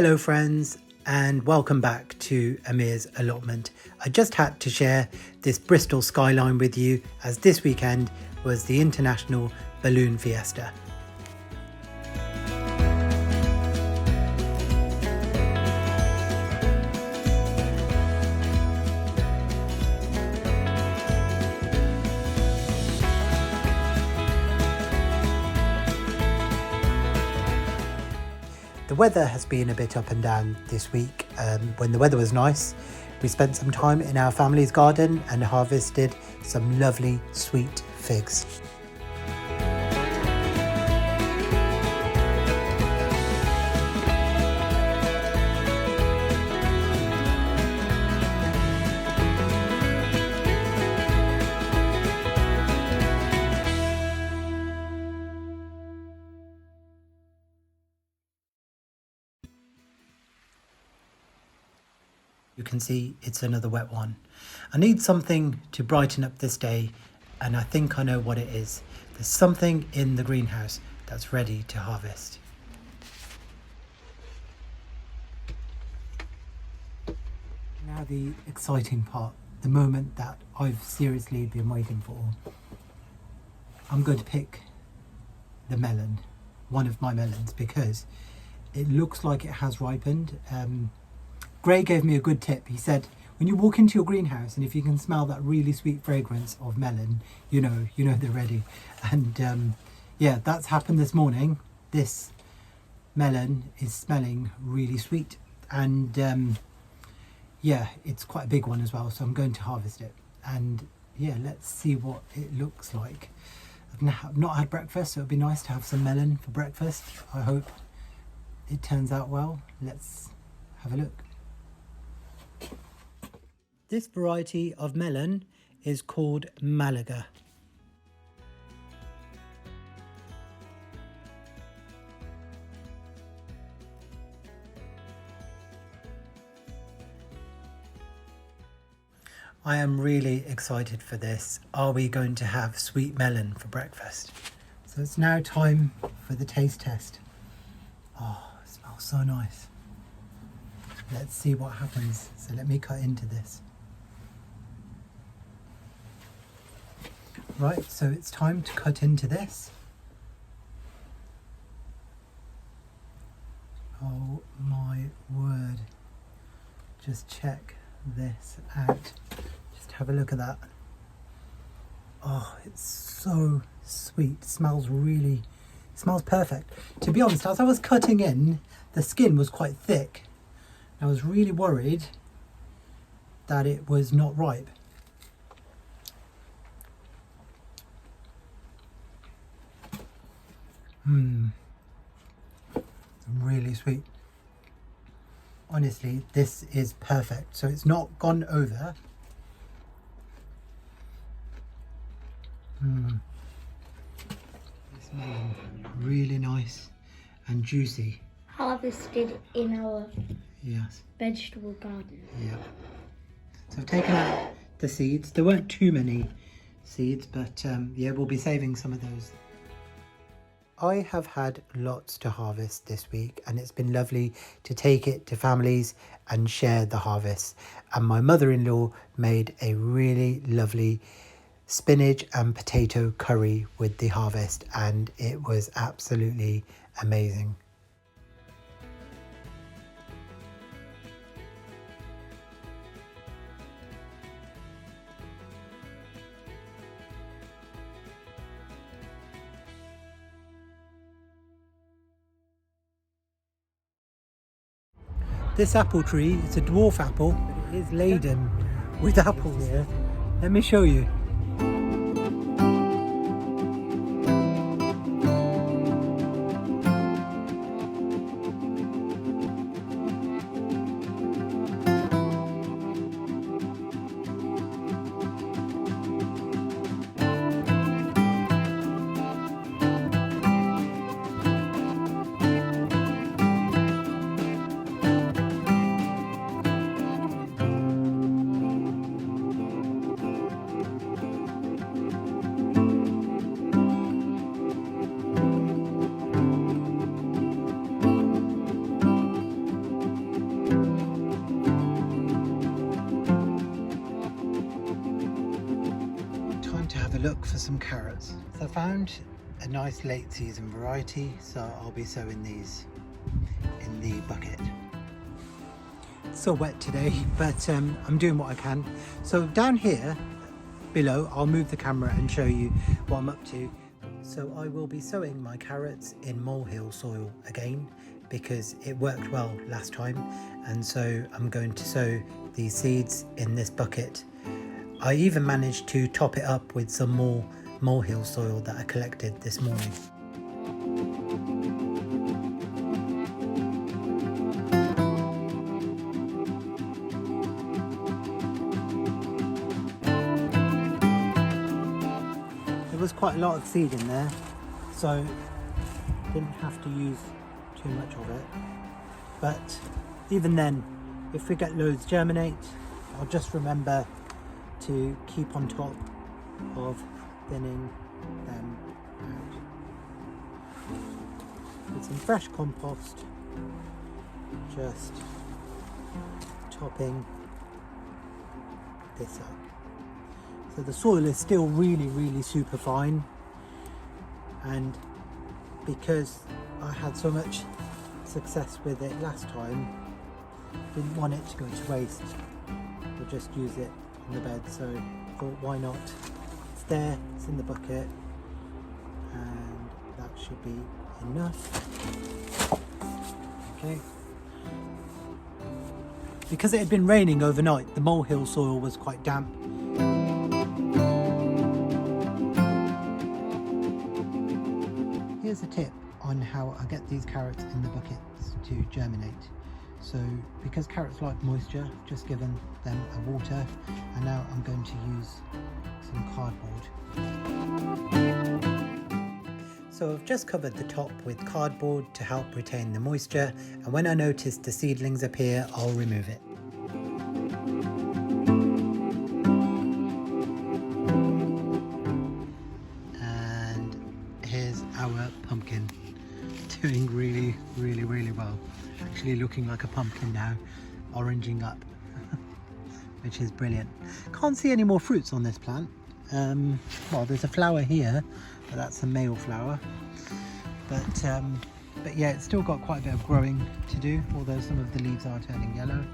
Hello friends and welcome back to Amir's Allotment. I just had to share this Bristol skyline with you as this weekend was the International Balloon Fiesta. The weather has been a bit up and down this week. When the weather was nice, we spent some time in our family's garden and harvested some lovely sweet figs. You can see it's another wet one. I need something to brighten up this day, and I think I know what it is. There's something in the greenhouse that's ready to harvest. Now the exciting part, the moment that I've seriously been waiting for. I'm going to pick the melon, one of my melons, because it looks like it has ripened. Gray gave me a good tip. He said, when you walk into your greenhouse and if you can smell that really sweet fragrance of melon, you know they're ready. And yeah, that's happened this morning. This melon is smelling really sweet. And yeah, it's quite a big one as well. So I'm going to harvest it. And yeah, let's see what it looks like. I've not had breakfast, so it'd be nice to have some melon for breakfast. I hope it turns out well. Let's have a look. This variety of melon is called Malaga. I am really excited for this. Are we going to have sweet melon for breakfast? So it's now time for the taste test. Oh, it smells so nice. Let's see what happens. So let me cut into this. Right, so it's time to cut into this. Oh my word. Just check this out. Just have a look at that. Oh, it's so sweet. It smells perfect. To be honest, as I was cutting in, the skin was quite thick. I was really worried that it was not ripe. Really sweet. Honestly, this is perfect. So it's not gone over. This melon, really nice and juicy. Harvested in our yes vegetable garden. Yeah. So I've taken out the seeds. There weren't too many seeds, but yeah, we'll be saving some of those. I have had lots to harvest this week, and it's been lovely to take it to families and share the harvest. And my mother-in-law made a really lovely spinach and potato curry with the harvest, and it was absolutely amazing. This apple tree, it's a dwarf apple, but it is laden with apples here. Let me show you. for some carrots. So I found a nice late season variety, so I'll be sowing these in the bucket. It's so wet today, but I'm doing what I can. So down here below, I'll move the camera and show you what I'm up to. So I will be sowing my carrots in molehill soil again because it worked well last time, and so I'm going to sow these seeds in this bucket. I even managed to top it up with some more molehill soil that I collected this morning. There was quite a lot of seed in there, so didn't have to use too much of it. But even then, if we get loads germinate, I'll just remember to keep on top of thinning them out. With some fresh compost, just topping this up. So the soil is still really super fine, and because I had so much success with it last time, didn't want it to go to waste. We'll just use it on the bed, so I thought why not. It's there, it's in the bucket, and that should be enough. Okay. Because it had been raining overnight, the molehill soil was quite damp. Here's a tip on how I get these carrots in the buckets to germinate. So because carrots like moisture, I've just given them a water, and now I'm going to use some cardboard. So I've just covered the top with cardboard to help retain the moisture, and when I notice the seedlings appear, I'll remove it. Our pumpkin doing really well, actually looking like a pumpkin now, oranging up, which is brilliant. Can't see any more fruits on this plant. Well, there's a flower here, but that's a male flower, but yeah, it's still got quite a bit of growing to do, although some of the leaves are turning yellow.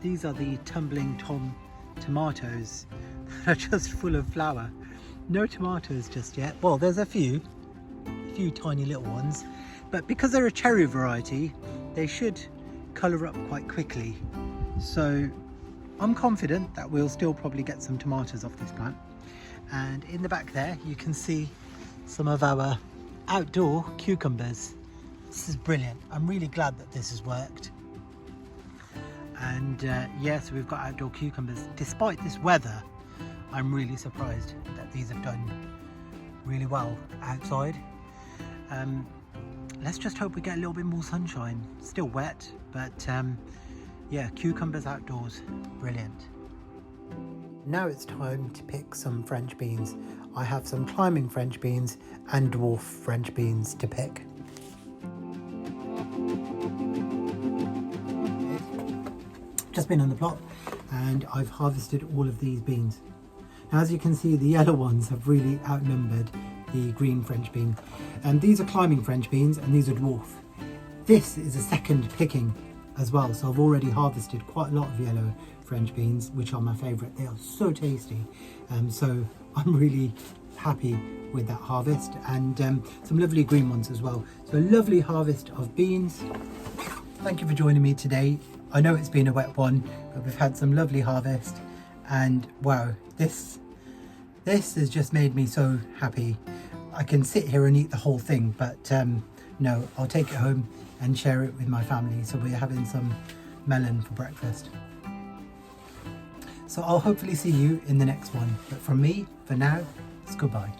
These are the tumbling Tom tomatoes that are just full of flower. No tomatoes just yet. Well, there's a few tiny little ones, but because they're a cherry variety, they should colour up quite quickly. So I'm confident that we'll still probably get some tomatoes off this plant. And in the back there, you can see some of our outdoor cucumbers. This is brilliant. I'm really glad that this has worked. And yes, we've got outdoor cucumbers. Despite this weather, I'm really surprised that these have done really well outside. Let's just hope we get a little bit more sunshine. Still wet, but yeah, cucumbers outdoors, brilliant. Now it's time to pick some French beans. I have some climbing French beans and dwarf French beans to pick. Just been on the plot and I've harvested all of these beans. Now, as you can see, the yellow ones have really outnumbered the green French bean. And these are climbing French beans and these are dwarf. This is a second picking as well, so I've already harvested quite a lot of yellow French beans, which are my favourite. They are so tasty, so I'm really happy with that harvest, and some lovely green ones as well. So a lovely harvest of beans. Thank you for joining me today. I know it's been a wet one, but we've had some lovely harvest, and wow, this has just made me so happy. I can sit here and eat the whole thing, but no, I'll take it home and share it with my family. So we're having some melon for breakfast. So I'll hopefully see you in the next one. But from me, for now, it's goodbye.